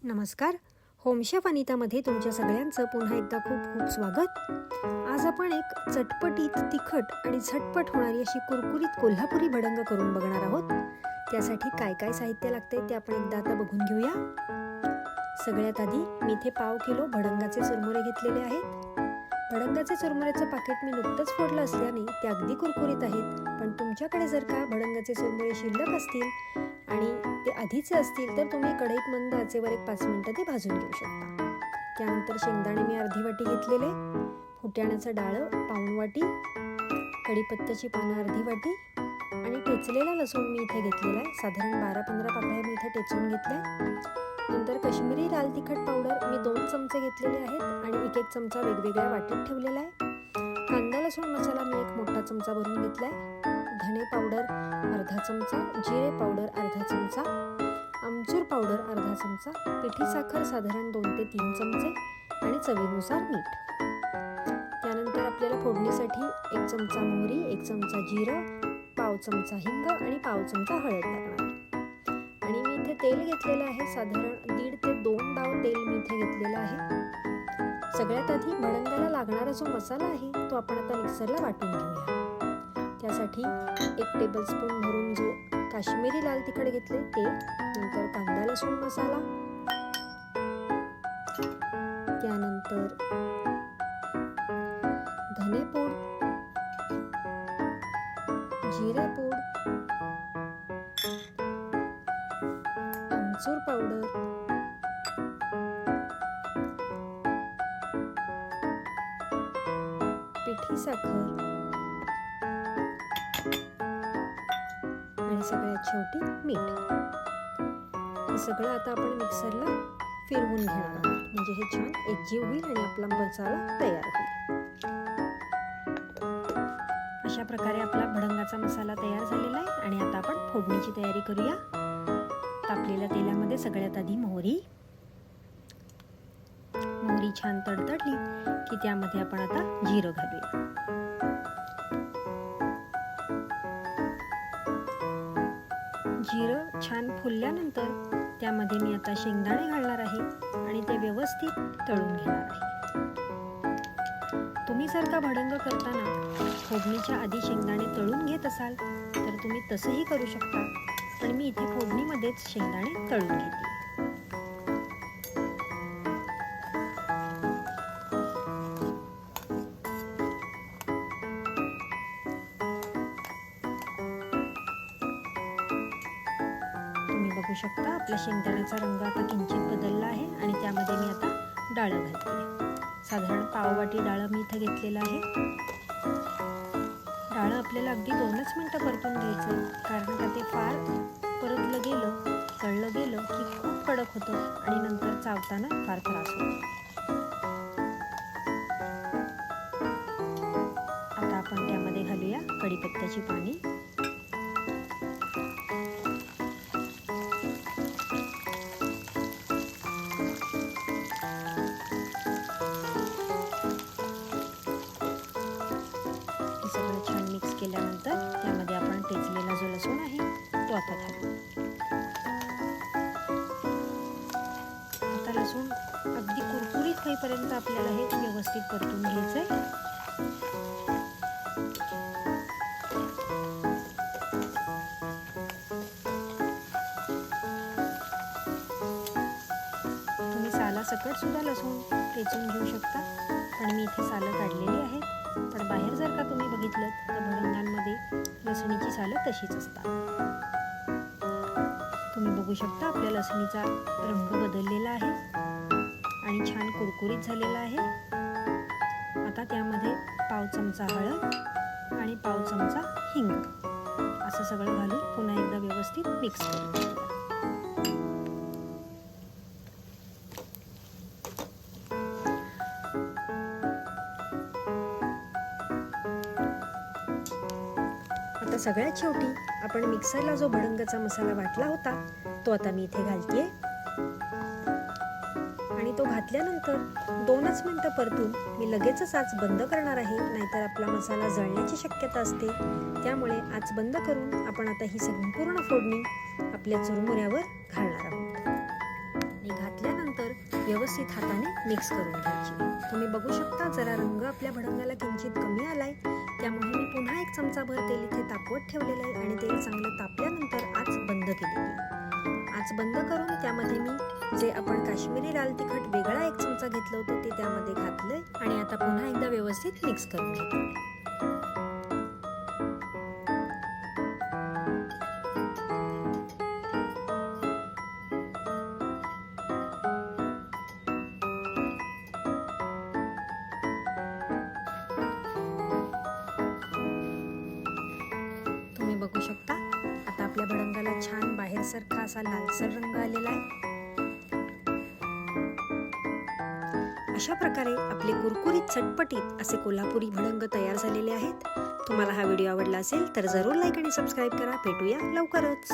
नमस्कार. Home chef अनितामध्ये तुमच्या सगळ्यांचं पुन्हा एकदा खूप खूप स्वागत. आज आपण एक चटपटीत, तिखट आणि झटपट होणारी अशी कुरकुरीत कोल्हापुरी भडंग करून बघणार आहोत. त्यासाठी काय काय साहित्य लागते ते आपण एकदा आता बघून घेऊया. सगळ्यात आधी मी इथे 1/2 किलो भडंगाचे चुरमुरे घेतलेले आहेत. भडंगाचे चुरमुऱ्याचं पाकिट मी नुकतंच फोडलं असल्याने ते अगदी कुरकुरीत आहेत. पण तुमच्याकडे जर का भडंगाचे चुरमुरे शिल्लक असतील आणि ते आधीचे असतील तर तुम्ही कढईत मंद आचेवर 1-5 मिनिटं ते भाजून घेऊ शकता. त्यानंतर शेंगदाणे मी अर्धी वाटी घेतलेले, फुटाण्याचं डाळं 1 वाटी, कढीपत्त्याची पानं अर्धी वाटी आणि ठेचलेला लसूण मी इथे घेतलेला आहे. साधारण 12-15 पाकळ्या मी इथे ठेचून घेतल्या. नंतर काश्मीरी लाल तिखट पावडर मी 2 चमचे घेतलेले आहेत आणि 1-1 चमचा वेगवेगळ्या वाटीत ठेवलेला आहे. कांदा लसूण मसाला मी 1 मोठा चमचा भरून घेतला आहे. धने पावडर अर्धा चमचा, जिरे पावडर अर्धा चमचा, आमचूर पावडर अर्धा चमचा, पिठी साखर साधारण 2 ते 3 चमचे आणि चवीनुसार मीठ. त्यानंतर आपल्याला फोडणीसाठी 1 चमचा मोहरी, 1 चमचा जिरं, 1/2 चमचा हिंग आणि 1/2 चमचा हळद लागणार. आणि मी इथे तेल घेतलेलं आहे. साधारण 1.5 ते 2 डाव तेल मी इथे घेतलेलं आहे. सगळ्यात आधी भडंगाला लागणारा जो मसाला आहे तो आपण आता मिक्सरला वाटून घेऊया. त्यासाठी 1 टेबलस्पून भरून जो काश्मीरी लाल तिखट घेतले ते, नंतर कांदा लसूण मसाला, त्यानंतर धने पूड, जिरे पूड, आमचूर पावडर, पिठी साखर आणि सगळ्यात शेवटी मीठ. हे सगळं आता आपण मिक्सरला फिरवून घेणार आहोत, म्हणजे हे छान एकजीव होईल आणि आपला मसाला तयार होईल. अशा प्रकारे आपला भडंगाचा मसाला तयार झालेला आहे. आणि आता आपण फोडणीची तयारी करूया. तापलेल्या तेलामध्ये सगळ्यात आधी मोहरी छान तडतडली की त्यामध्ये आपण आता जिरं घालूया. जिरं छान फुलल्यानंतर त्यामध्ये मी आता शेंगदाणे घालणार आहे आणि ते व्यवस्थित तळून घेणार आहे. तुम्ही जर का भडंग करताना फोडणीच्या आधी शेंगदाणे तळून घेत असाल तर तुम्ही तसंही करू शकता, पण मी इथे फोडणीमध्येच शेंगदाणे तळून घेते. बघू शकता आपल्या शेंगदाण्याचा रंग आता किंचित बदलला आहे आणि त्यामध्ये मी आता डाळं घालते. साधारण 1/2 वाटी डाळं मी इथे घेतलेलं आहे. डाळं आपल्याला अगदी 2च मिनिटं परतून घ्यायचं, कारण का ते फार परतलं गेलं, तळलं गेलं की खूप कडक होतं आणि नंतर चावताना फार त्रास होतो. आता आपण त्यामध्ये घालूया कढीपत्त्याची पाने, छान मिक्स केल्यानंतर त्यामध्ये आपण ठेचलेला जो लसूण आहे तो आता घालू. आता लसूण अगदी कुरकुरीत होईपर्यंत आपल्याला हे व्यवस्थित परतून घ्यायचंय. तुम्ही सालासकट सुद्धा लसूण ठेचून घेऊ शकता, पण मी इथे सालं काढलेली आहेत. पण बाहेर जर का तुम्ही बघितलं तर भडंगांमध्ये लसणीची सालं तशीच असतात. तुम्ही बघू शकता आपल्या लसणीचा रंग बदललेला आहे आणि छान कुरकुरीत झालेला आहे. आता त्यामध्ये 1/2 चमचा हळद आणि 1/2 चमचा हिंग असं सगळं घालून पुन्हा एकदा व्यवस्थित मिक्स करून घेऊया. आता सगळ्यात शेवटी आपण मिक्सरला जो भडंगाचा मसाला वाटला होता तो आता मी इथे घालतेय आणि तो घातल्यानंतर 2च मिनिटं परतून मी लगेचच आच बंद करणार आहे, नाहीतर आपला मसाला जळण्याची शक्यता असते. त्यामुळे आच बंद करून आपण आता ही संपूर्ण फोडणी आपल्या चुरमुऱ्यावर घालणार आहोत. आणि घातल्यानंतर व्यवस्थित हाताने मिक्स करून घ्यायची। तुम्ही बघू शकता जरा रंग आपल्या भडंगाला किंचित कमी आलाय, त्यामुळे मी पुन्हा 1 चमचा भर तेल इथे तापवत ठेवलेलं आहे आणि तेल चांगलं तापल्यानंतर आच बंद केलेली आहे। आच बंद करून त्यामध्ये मी जे आपण काश्मीरी लाल तिखट वेगळा 1 चमचा घेतलं होतं ते त्यामध्ये घातलंय आणि आता पुन्हा एकदा व्यवस्थित मिक्स करून घेते। तुम्ही बघू शकता आता आपल्या भडंगाला छान बाहेर सारखा असा लालसर रंग आलेला आहे। अशा प्रकारे आपले कुरकुरीत चटपटीत असे कोल्हापुरी भडंग तयार झालेले आहेत। तुम्हाला हा व्हिडिओ आवडला असेल तर जरूर लाईक आणि सबस्क्राईब करा। भेटूया लवकरच।